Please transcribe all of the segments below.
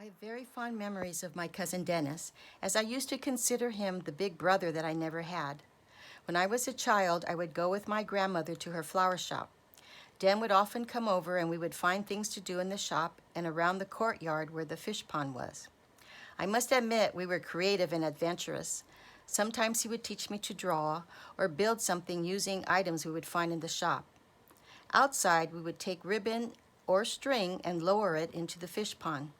I have very fond memories of my cousin Dennis, as I used to consider him the big brother that I never had. When I was a child, I would go with my grandmother to her flower shop. Den would often come over and we would find things to do in the shop and around the courtyard where the fish pond was. I must admit we were creative and adventurous. Sometimes he would teach me to draw or build something using items we would find in the shop. Outside, we would take ribbon or string and lower it into the fish pond.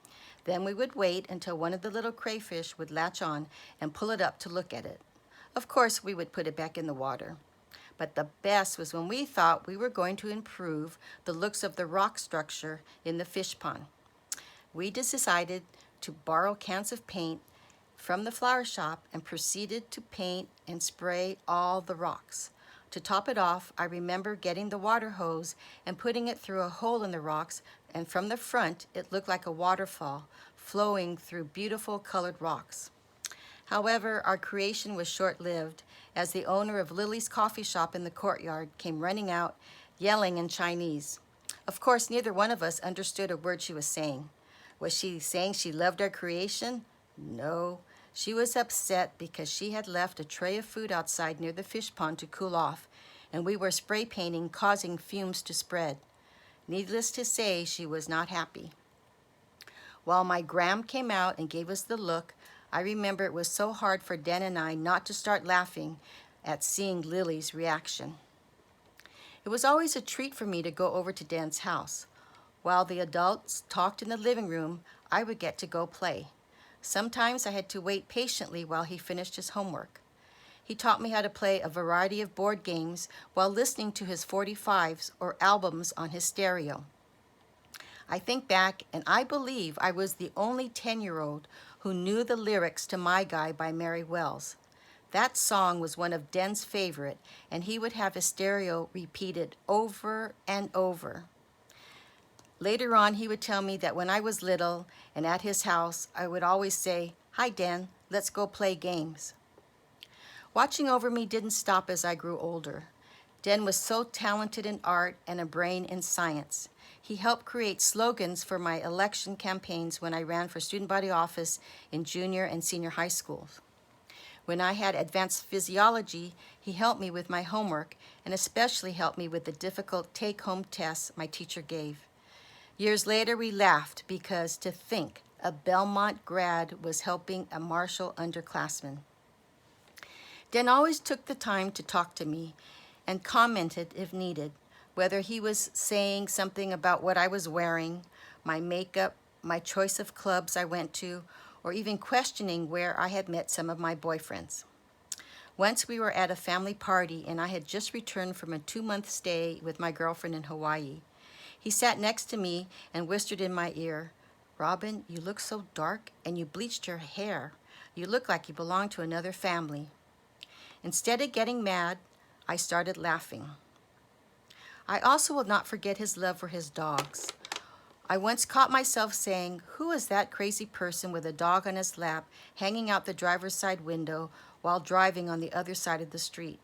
Then we would wait until one of the little crayfish would latch on and pull it up to look at it. Of course, we would put it back in the water. But the best was when we thought we were going to improve the looks of the rock structure in the fish pond. We just decided to borrow cans of paint from the flower shop and proceeded to paint and spray all the rocks. To top it off, I remember getting the water hose and putting it through a hole in the rocks, and from the front, it looked like a waterfall flowing through beautiful colored rocks. However, our creation was short-lived, as the owner of Lily's coffee shop in the courtyard came running out, yelling in Chinese. Of course, neither one of us understood a word she was saying. Was she saying she loved our creation? No. She was upset because she had left a tray of food outside near the fish pond to cool off, and we were spray painting, causing fumes to spread. Needless to say, she was not happy. While my gram came out and gave us the look, I remember it was so hard for Den and I not to start laughing at seeing Lily's reaction. It was always a treat for me to go over to Den's house. While the adults talked in the living room, I would get to go play. Sometimes I had to wait patiently while he finished his homework. He taught me how to play a variety of board games while listening to his 45s or albums on his stereo. I think back and I believe I was the only 10-year-old who knew the lyrics to My Guy by Mary Wells. That song was one of Den's favorite, and he would have his stereo repeated over and over. Later on, he would tell me that when I was little and at his house, I would always say, "Hi, Den, let's go play games." Watching over me didn't stop as I grew older. Den was so talented in art and a brain in science. He helped create slogans for my election campaigns when I ran for student body office in junior and senior high schools. When I had advanced physiology, he helped me with my homework and especially helped me with the difficult take-home tests my teacher gave. Years later, we laughed because to think a Belmont grad was helping a Marshall underclassman. Den always took the time to talk to me and commented if needed, whether he was saying something about what I was wearing, my makeup, my choice of clubs I went to, or even questioning where I had met some of my boyfriends. Once we were at a family party and I had just returned from a 2-month stay with my girlfriend in Hawaii. He sat next to me and whispered in my ear, "Robin, you look so dark and you bleached your hair. You look like you belong to another family." Instead of getting mad, I started laughing. I also will not forget his love for his dogs. I once caught myself saying, "Who is that crazy person with a dog on his lap hanging out the driver's side window while driving on the other side of the street?"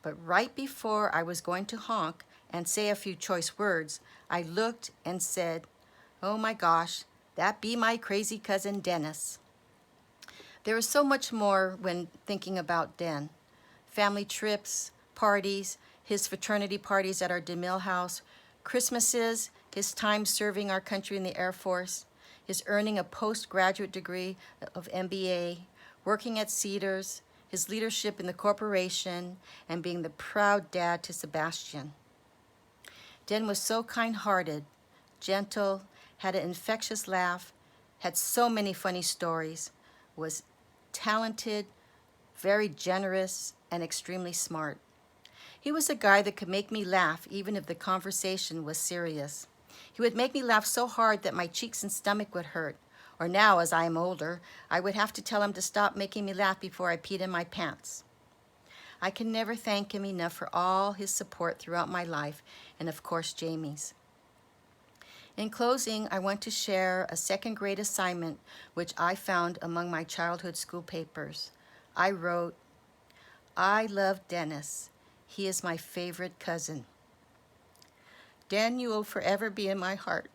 But right before I was going to honk and say a few choice words, I looked and said, "Oh my gosh, that be my crazy cousin Dennis." There is so much more when thinking about Den. Family trips, parties, his fraternity parties at our DeMille house, Christmases, his time serving our country in the Air Force, his earning a postgraduate degree of MBA, working at Cedars, his leadership in the corporation, and being the proud dad to Sebastian. Den was so kind-hearted, gentle, had an infectious laugh, had so many funny stories, was talented, very generous, and extremely smart. He was a guy that could make me laugh even if the conversation was serious. He would make me laugh so hard that my cheeks and stomach would hurt. Or now, as I am older, I would have to tell him to stop making me laugh before I peed in my pants. I can never thank him enough for all his support throughout my life, and of course, Jamie's. In closing, I want to share a second grade assignment which I found among my childhood school papers. I wrote, "I love Dennis. He is my favorite cousin. Den, you will forever be in my heart."